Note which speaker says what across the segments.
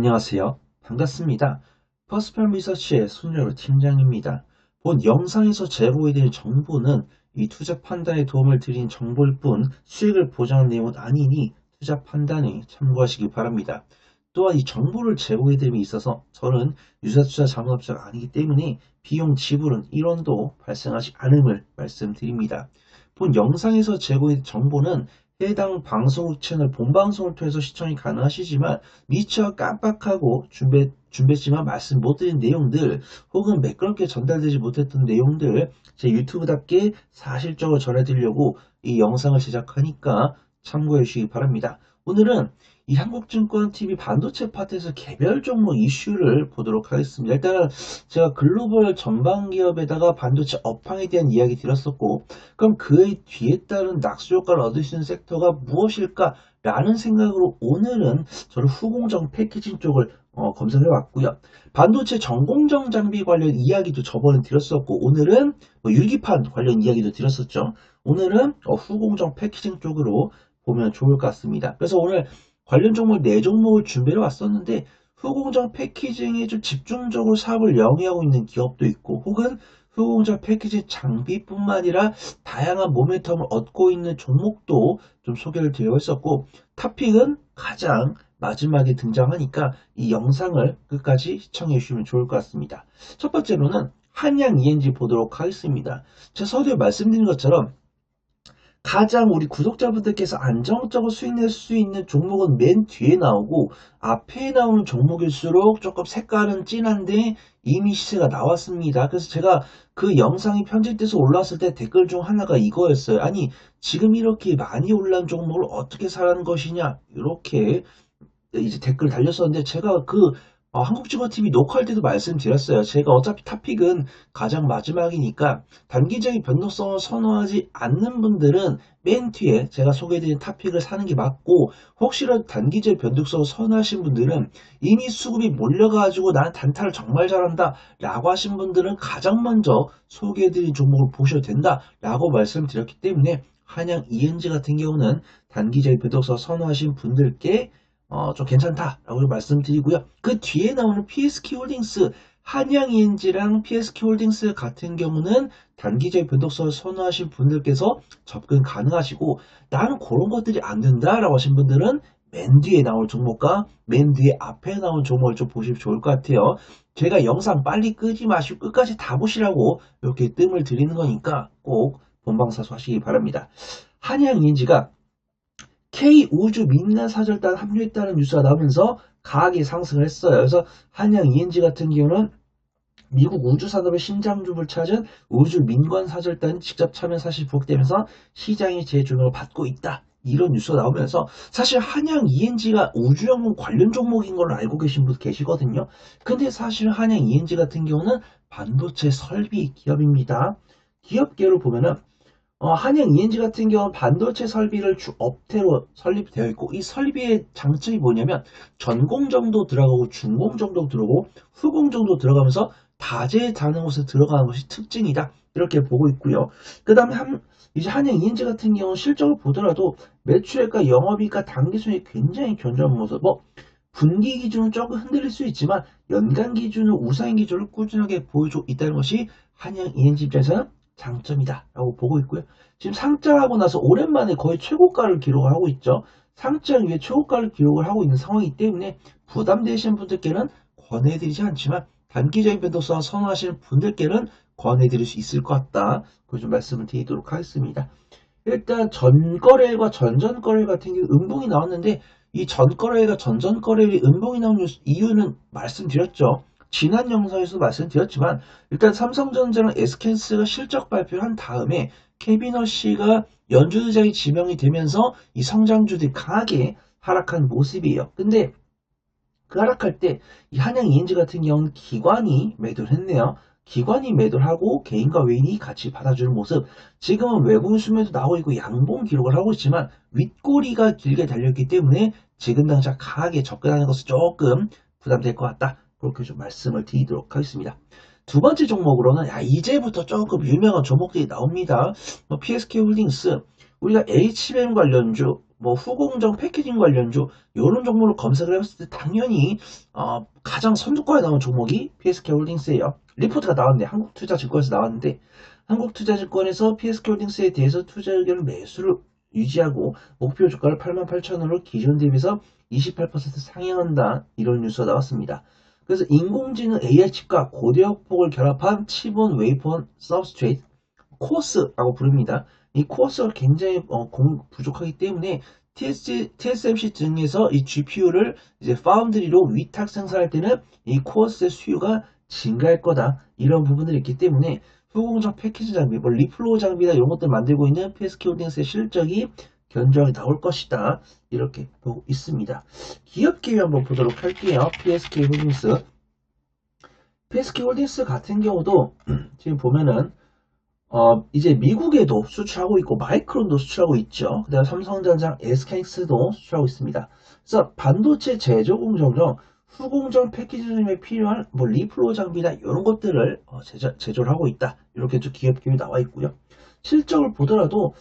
Speaker 1: 안녕하세요. 반갑습니다. 퍼스펠 리서치의 손여로 팀장입니다. 본 영상에서 제보해드린 정보는 이 투자 판단에 도움을 드린 정보일 뿐 수익을 보장하는 내용은 아니니 투자 판단에 참고하시기 바랍니다. 또한 이 정보를 제보해드림에 있어서 저는 유사투자 자문업자가 아니기 때문에 비용 지불은 1원도 발생하지 않음을 말씀드립니다. 본 영상에서 제보해드린 정보는 해당 방송국 채널 본방송을 통해서 시청이 가능하시지만 미처 깜빡하고 준비했지만 말씀 못 드린 내용들 혹은 매끄럽게 전달되지 못했던 내용들 제 유튜브답게 사실적으로 전해드리려고 이 영상을 제작하니까 참고해 주시기 바랍니다. 오늘은 이 한국증권TV 반도체 파트에서 개별 종목 이슈를 보도록 하겠습니다. 일단은 제가 글로벌 전방 기업에다가 반도체 업황에 대한 이야기 드렸었고, 그럼 그의 뒤에 따른 낙수 효과를 얻을 수 있는 섹터가 무엇일까? 라는 생각으로 오늘은 저는 후공정 패키징 쪽을 검색해 왔고요. 반도체 전공정 장비 관련 이야기도 저번에 드렸었고, 오늘은 유기판 관련 이야기도 드렸었죠. 오늘은 후공정 패키징 쪽으로 보면 좋을 것 같습니다. 그래서 오늘 관련 종목 4종목을 준비해 왔었는데 후공정 패키징에 좀 집중적으로 사업을 영위하고 있는 기업도 있고 혹은 후공정 패키징 장비뿐만 아니라 다양한 모멘텀을 얻고 있는 종목도 좀 소개를 드리고 있었고, 탑픽은 가장 마지막에 등장하니까 이 영상을 끝까지 시청해 주시면 좋을 것 같습니다. 첫 번째로는 한양 ENG 보도록 하겠습니다. 제가 서두에 말씀드린 것처럼 가장 우리 구독자분들께서 안정적으로 수익 낼 수 있는 종목은 맨 뒤에 나오고 앞에 나오는 종목일수록 조금 색깔은 진한데 이미 시세가 나왔습니다. 그래서 제가 그 영상이 편집돼서 올라왔을 때 댓글 중 하나가 이거였어요. 아니, 지금 이렇게 많이 올라온 종목을 어떻게 사라는 것이냐, 이렇게 이제 댓글 달렸었는데 제가 한국증권TV 녹화할 때도 말씀드렸어요. 제가 어차피 탑픽은 가장 마지막이니까 단기적인 변동성을 선호하지 않는 분들은 맨 뒤에 제가 소개해드린 탑픽을 사는 게 맞고, 혹시라도 단기적 변동성을 선호하신 분들은 이미 수급이 몰려가지고 나는 단타를 정말 잘한다 라고 하신 분들은 가장 먼저 소개해드린 종목을 보셔도 된다 라고 말씀드렸기 때문에 한양 ENG 같은 경우는 단기적 변동성을 선호하신 분들께 좀 괜찮다라고 말씀드리고요. 그 뒤에 나오는 PSK 홀딩스, 한양 ENG랑 PSK 홀딩스 같은 경우는 단기적 변동성을 선호하신 분들께서 접근 가능하시고, 나는 그런 것들이 안 된다라고 하신 분들은 맨 뒤에 나올 종목과 맨 뒤에 앞에 나온 종목을 좀 보시면 좋을 것 같아요. 제가 영상 빨리 끄지 마시고 끝까지 다 보시라고 이렇게 뜸을 들이는 거니까 꼭 본방사수 하시기 바랍니다. 한양 ENG가 K우주 민나사절단 합류했다는 뉴스가 나오면서 강하게 상승을 했어요. 그래서 한양 ENG 같은 경우는 미국 우주산업의 심장주를 찾은 우주 민관사절단이 직접 참여 사실 부각되면서 시장의 재조명을 받고 있다, 이런 뉴스가 나오면서 사실 한양 ENG가 우주연금 관련 종목인 걸로 알고 계신 분 계시거든요. 근데 사실 한양 ENG 같은 경우는 반도체 설비 기업입니다. 기업계로 보면은 한양 ENG 같은 경우는 반도체 설비를 주 업태로 설립되어 있고, 이 설비의 장점이 뭐냐면 전공정도 들어가고 중공정도 들어가고 후공정도 들어가면서 다재다능한 곳에 들어가는 것이 특징이다, 이렇게 보고 있고요. 그 다음에 이제 한양 ENG 같은 경우 실적을 보더라도 매출액과 영업이익과 당기순이 굉장히 견조한 모습, 분기 기준은 조금 흔들릴 수 있지만 연간 기준은 우상향 기준을 꾸준하게 보여주고 있다는 것이 한양 ENG 입장에서는 장점이다 라고 보고 있고요. 지금 상장하고 나서 오랜만에 거의 최고가를 기록을 하고 있죠. 상장 위에 최고가를 기록을 하고 있는 상황이기 때문에 부담되시는 분들께는 권해드리지 않지만 단기적인 변동성을 선호하시는 분들께는 권해드릴 수 있을 것 같다, 그걸 좀 말씀을 드리도록 하겠습니다. 일단 전거래일과 전전거래일 같은 경우 음봉이 나왔는데, 이 전거래일과 전전거래일이 음봉이 나온 이유는 말씀드렸죠. 지난 영상에서도 말씀드렸지만 일단 삼성전자랑 SK스가 실적 발표를 한 다음에 케빈 씨가 연주의장이 지명이 되면서 이 성장주들이 강하게 하락한 모습이에요. 근데 그 하락할 때 이 한양 ENG 같은 경우는 기관이 매도를 했네요. 기관이 매도를 하고 개인과 외인이 같이 받아주는 모습. 지금은 외국인 수매도 나오고 있고 양봉 기록을 하고 있지만 윗꼬리가 길게 달렸기 때문에 지금 당장 강하게 접근하는 것은 조금 부담될 것 같다, 그렇게 좀 말씀을 드리도록 하겠습니다. 두 번째 종목으로는 이제부터 조금 유명한 종목들이 나옵니다. PSK 홀딩스, 우리가 HBM 관련주, 뭐 후공정 패키징 관련주 이런 종목을 검색을 해봤을 때 당연히 가장 선두권에 나온 종목이 PSK홀딩스예요. 리포트가 나왔는데 한국투자증권에서 나왔는데 한국투자증권에서 PSK홀딩스에 대해서 투자 의견을 매수를 유지하고 목표 주가를 88,000원으로 기존 대비해서 28% 상향한다 이런 뉴스가 나왔습니다. 그래서 인공지능 AI 칩과 고대역폭을 결합한 칩온 웨이폰 서브스트레이트 코어스라고 부릅니다. 이 코어스가 굉장히 부족하기 때문에 TSMC 등에서 이 GPU를 이제 파운드리로 위탁 생산할 때는 이 코어스의 수요가 증가할 거다. 이런 부분들이 있기 때문에 후공정 패키지 장비, 뭐 리플로우 장비나 이런 것들 만들고 있는 PSK홀딩스의 실적이 견조하게 나올 것이다. 이렇게 보고 있습니다. 기업 기회 한번 보도록 할게요. PSK홀딩스. PSK홀딩스 같은 경우도 지금 보면은 이제 미국에도 수출하고 있고 마이크론도 수출하고 있죠. 그다음 삼성전자, SK하이닉스도 수출하고 있습니다. 그래서 반도체 제조 공정중 후공정 패키지에 필요한 뭐 리플로 장비나 이런 것들을 제조를 하고 있다. 이렇게 좀 기업 기업이 나와 있고요. 실적을 보더라도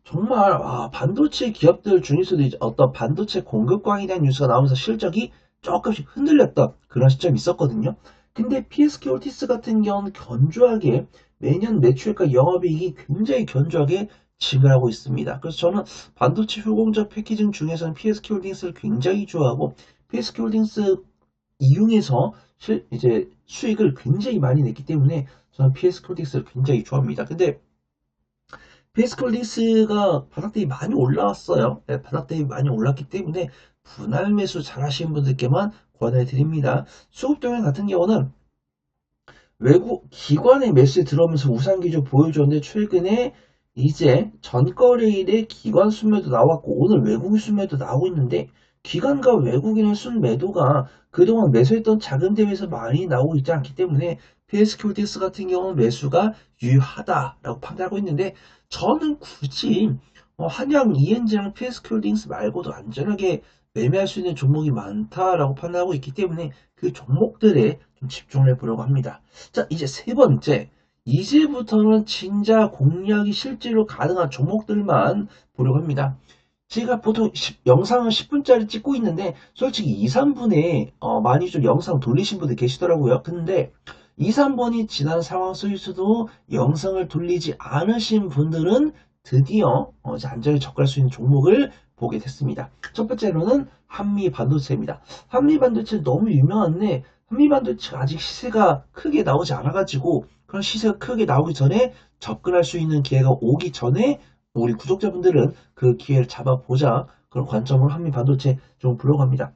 Speaker 1: 정말 반도체 기업들 중에서도 이제 어떤 반도체 공급광에 대한 뉴스가 나오면서 실적이 조금씩 흔들렸던 그런 시점이 있었거든요. 근데 PSK홀딩스 같은 경우는 견조하게 매년 매출과 영업이익이 굉장히 견조하게 증가하고 있습니다. 그래서 저는 반도체 후공정 패키징 중에서는 PSK홀딩스를 굉장히 좋아하고 PSK홀딩스 이용해서 이제 수익을 굉장히 많이 냈기 때문에 저는 PSK홀딩스를 굉장히 좋아합니다. 근데 PSK홀딩스가 바닥 대비 많이 올라왔어요. 네, 바닥 대비 많이 올랐기 때문에 분할 매수 잘 하시는 분들께만 권해드립니다. 수급동향 같은 경우는 외국 기관의 매수에 들어오면서 우상 기조 보여줬는데 최근에 이제 전거래일에 기관 순매도 나왔고 오늘 외국인 순매도 나오고 있는데 기관과 외국인의 순매도가 그동안 매수했던 자금 대비해서 많이 나오고 있지 않기 때문에 PSK홀딩스 같은 경우는 매수가 유효하다라고 판단하고 있는데 저는 굳이 한양 ENG랑 PSK홀딩스 말고도 안전하게 매매할 수 있는 종목이 많다라고 판단하고 있기 때문에 그 종목들에 좀 집중을 해보려고 합니다. 자, 이제 세 번째. 이제부터는 진짜 공략이 실제로 가능한 종목들만 보려고 합니다. 제가 보통 영상을 10분짜리 찍고 있는데 솔직히 2, 3분에 많이 좀 영상 돌리신 분들 계시더라고요. 근데 2, 3번이 지난 상황 속에서도 영상을 돌리지 않으신 분들은 드디어 이제 안전하게 접근할 수 있는 종목을 보게 됐습니다. 첫 번째로는 한미반도체입니다. 한미반도체 너무 유명한데 한미반도체가 아직 시세가 크게 나오지 않아가지고 그런 시세가 크게 나오기 전에 접근할 수 있는 기회가 오기 전에 우리 구독자분들은 그 기회를 잡아보자 그런 관점으로 한미반도체 좀 보려고 합니다.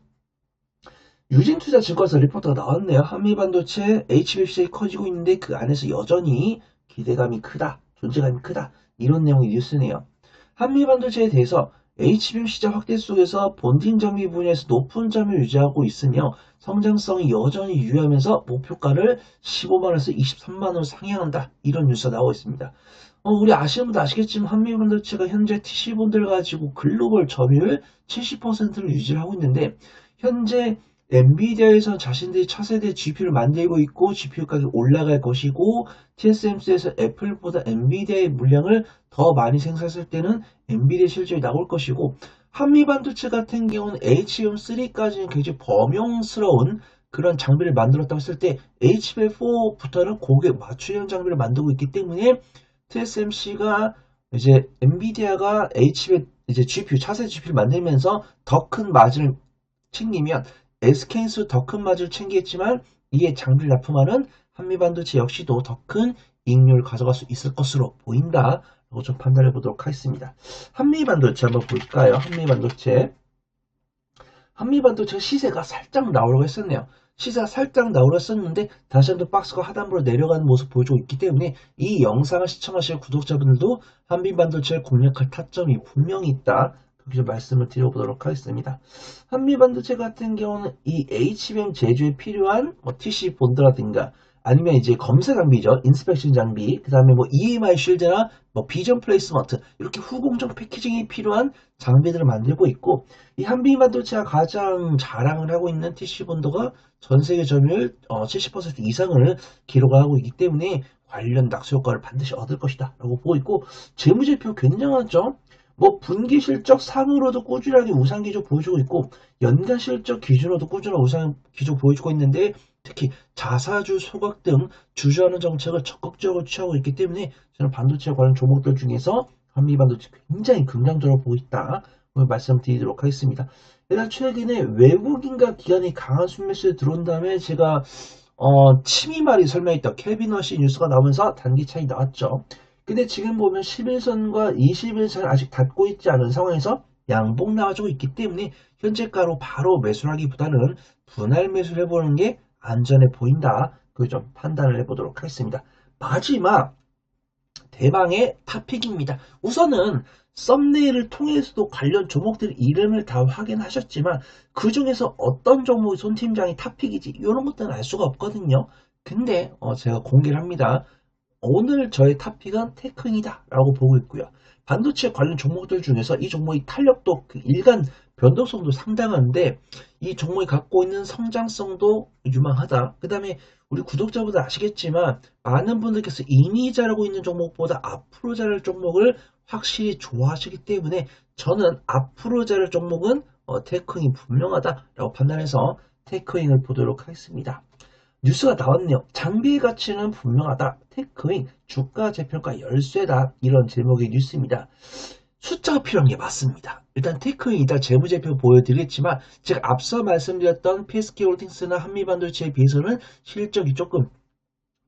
Speaker 1: 유진투자증권에서 리포트가 나왔네요. 한미반도체 HBM 시장이 커지고 있는데 그 안에서 여전히 기대감이 크다, 존재감이 크다 이런 내용의 뉴스네요. 한미반도체에 대해서 HBM 시장 확대 속에서 본딩 장비 분야에서 높은 점을 유지하고 있으며 성장성이 여전히 유효하면서 목표가를 15만원에서 23만원으로 상향한다. 이런 뉴스가 나오고 있습니다. 우리 아시는 분도 아시겠지만 한미반도체가 현재 TC본들 가지고 글로벌 점유율 70%를 유지하고 있는데 현재 엔비디아에서 자신들이 차세대 GPU를 만들고 있고 GPU 가격이 올라갈 것이고 TSMC에서 애플보다 엔비디아의 물량을 더 많이 생산했을 때는 엔비디아 실적이 나올 것이고 한미반도체 같은 경우는 HBM3까지는 굉장히 범용스러운 그런 장비를 만들었다고 했을 때 HBM4부터는 고객 맞추려는 장비를 만들고 있기 때문에 TSMC가 이제 엔비디아가 HBM 이제 GPU 차세대 GPU를 만들면서 더 큰 마진을 챙기면 SK인수 더 큰 마진을 챙기겠지만 이에 장비를 납품하는 한미반도체 역시도 더 큰 이익률을 가져갈 수 있을 것으로 보인다. 라고 좀 판단해 보도록 하겠습니다. 한미반도체 한번 볼까요? 한미반도체 시세가 살짝 나오려고 했었네요. 시세가 살짝 나오려 했었는데 다시 한번 박스가 하단부로 내려가는 모습 보여주고 있기 때문에 이 영상을 시청하실 구독자분들도 한미반도체를 공략할 타점이 분명히 있다. 그렇게 말씀을 드려보도록 하겠습니다. 한미반도체 같은 경우는 이 HBM 제조에 필요한 TC 본드라든가 아니면 이제 검사 장비죠. 인스펙션 장비, 그 다음에 뭐 EMI 쉴드나 뭐 비전 플레이스먼트 이렇게 후공정 패키징이 필요한 장비들을 만들고 있고 이 한미반도체가 가장 자랑을 하고 있는 TC본드가 전 세계 점유율 70% 이상을 기록하고 있기 때문에 관련 낙수 효과를 반드시 얻을 것이다 라고 보고 있고 재무제표 굉장하죠. 뭐 분기 실적 상으로도 꾸준하게 우상 기조 보여주고 있고 연간 실적 기준으로도 꾸준한 우상 기조 보여주고 있는데 특히 자사주 소각 등 주주하는 정책을 적극적으로 취하고 있기 때문에 저는 반도체 관련 종목들 중에서 한미 반도체 굉장히 긍정적으로 보고 있다. 오늘 말씀드리도록 하겠습니다. 일단 최근에 외국인과 기관이 강한 순매수에 들어온 다음에 제가 치미말이 설명했던 캐비너시 뉴스가 나오면서 단기 차이 나왔죠. 근데 지금 보면 11선과 21선 아직 닫고 있지 않은 상황에서 양봉 나와주고 있기 때문에 현재가로 바로 매수를 하기보다는 분할 매수를 해보는 게 안전해 보인다. 그 좀 판단을 해보도록 하겠습니다. 마지막 대망의 탑픽입니다. 우선은 썸네일을 통해서도 관련 종목들 이름을 다 확인하셨지만 그 중에서 어떤 종목이 손 팀장이 탑픽이지 이런 것들은 알 수가 없거든요. 근데 제가 공개를 합니다. 오늘 저의 탑픽은 테크인이다 라고 보고 있고요. 반도체 관련 종목들 중에서 이 종목의 탄력도 그 일간 변동성도 상당한데 이 종목이 갖고 있는 성장성도 유망하다. 그 다음에 우리 구독자분들 아시겠지만 많은 분들께서 이미 잘하고 있는 종목보다 앞으로 잘할 종목을 확실히 좋아하시기 때문에 저는 앞으로 잘할 종목은 테크인이 분명하다라고 판단해서 테크인을 보도록 하겠습니다. 뉴스가 나왔네요. 장비의 가치는 분명하다. 테크인 주가 재평가 열쇠다. 이런 제목의 뉴스입니다. 숫자가 필요한 게 맞습니다. 일단 테크인 이따 재무제표 보여드리겠지만 제가 앞서 말씀드렸던 PSK홀딩스나 한미반도체에 비해서는 실적이 조금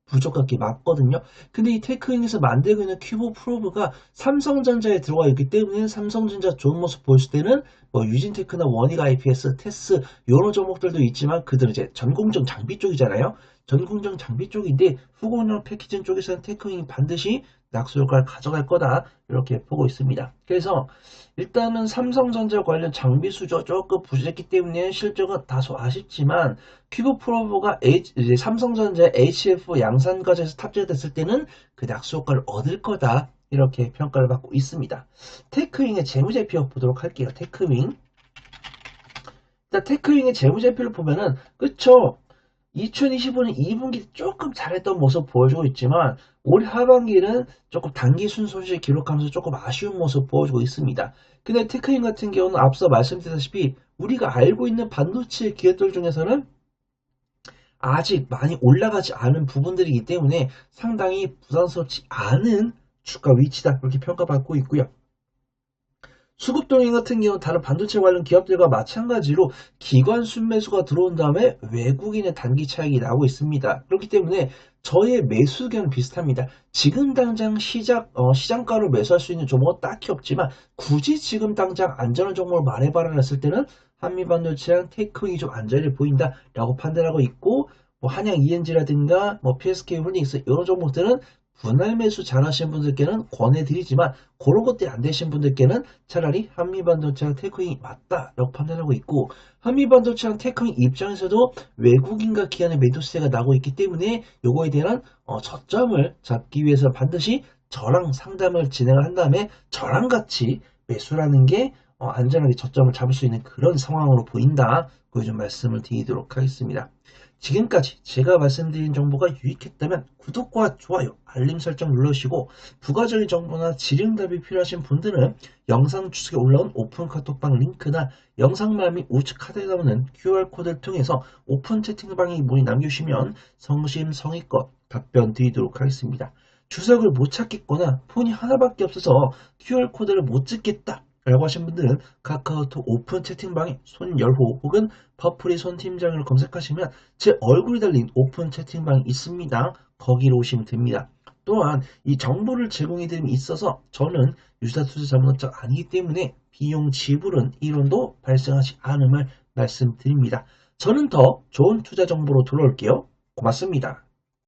Speaker 1: 부족한 게 맞거든요. 근데 이 테크인에서 만들고 있는 큐브 프로브가 삼성전자에 들어가 있기 때문에 삼성전자 좋은 모습 보였을 때는 뭐 유진테크나 원익 IPS, 테스 이런 종목들도 있지만 그들은 이제 전공정 장비 쪽이잖아요. 전공정 장비 쪽인데 후공정 패키징 쪽에서는 테크인이 반드시 낙수 효과를 가져갈 거다 이렇게 보고 있습니다. 그래서 일단은 삼성전자 관련 장비 수조 조금 부족했기 때문에 실적은 다소 아쉽지만 큐브 프로브가 이제 삼성전자 HF 양산 과정에서 탑재됐을 때는 그 낙수 효과를 얻을 거다 이렇게 평가를 받고 있습니다. 테크윙의 재무제표 보도록 할게요. 테크윙. 일단 테크윙의 재무제표를 보면은 그쵸? 2025년 2분기 조금 잘했던 모습 보여주고 있지만 올 하반기는 조금 단기 순손실 기록하면서 조금 아쉬운 모습 보여주고 있습니다. 근데 테크인 같은 경우는 앞서 말씀드렸다시피 우리가 알고 있는 반도체 기업들 중에서는 아직 많이 올라가지 않은 부분들이기 때문에 상당히 부담스럽지 않은 주가 위치다 그렇게 평가받고 있고요. 수급동인 같은 경우는 다른 반도체 관련 기업들과 마찬가지로 기관 순매수가 들어온 다음에 외국인의 단기 차익이 나오고 있습니다. 그렇기 때문에 저의 매수 의견은 비슷합니다. 지금 당장 시장가로 매수할 수 있는 종목은 딱히 없지만 굳이 지금 당장 안전한 종목을 말해봐라 했을 때는 한미반도체랑 테크인이 좀 안전해 보인다라고 판단하고 있고 뭐 한양 ENG라든가 뭐 PSK 홀딩스 이런 종목들은 분할 매수 잘하시는 분들께는 권해드리지만 그런 것들이 안 되신 분들께는 차라리 한미반도체랑 테크인이 맞다라고 판단하고 있고 한미반도체랑 테크인 입장에서도 외국인과 기관의 매도세가 나고 있기 때문에 요거에 대한 저점을 잡기 위해서 반드시 저랑 상담을 진행을 한 다음에 저랑 같이 매수라는 게 안전하게 저점을 잡을 수 있는 그런 상황으로 보인다. 그 좀 말씀을 드리도록 하겠습니다. 지금까지 제가 말씀드린 정보가 유익했다면 구독과 좋아요, 알림 설정 눌러주시고 부가적인 정보나 질의응답이 필요하신 분들은 영상 추측에 올라온 오픈 카톡방 링크나 영상말 및 우측 카드에 나오는 QR코드를 통해서 오픈 채팅방에 문의 남겨주시면 성심성의껏 답변 드리도록 하겠습니다. 주석을 못 찾겠거나 폰이 하나밖에 없어서 QR코드를 못 찍겠다 라고 하신 분들은 카카오톡 오픈 채팅방에 손열호 혹은 퍼플이 손팀장을 검색하시면 제 얼굴이 달린 오픈 채팅방이 있습니다. 거기로 오시면 됩니다. 또한 이 정보를 제공해 드림에 있어서 저는 유사투자 자문업자가 아니기 때문에 비용 지불은 이론도 발생하지 않음을 말씀드립니다. 저는 더 좋은 투자 정보로 돌아올게요. 고맙습니다.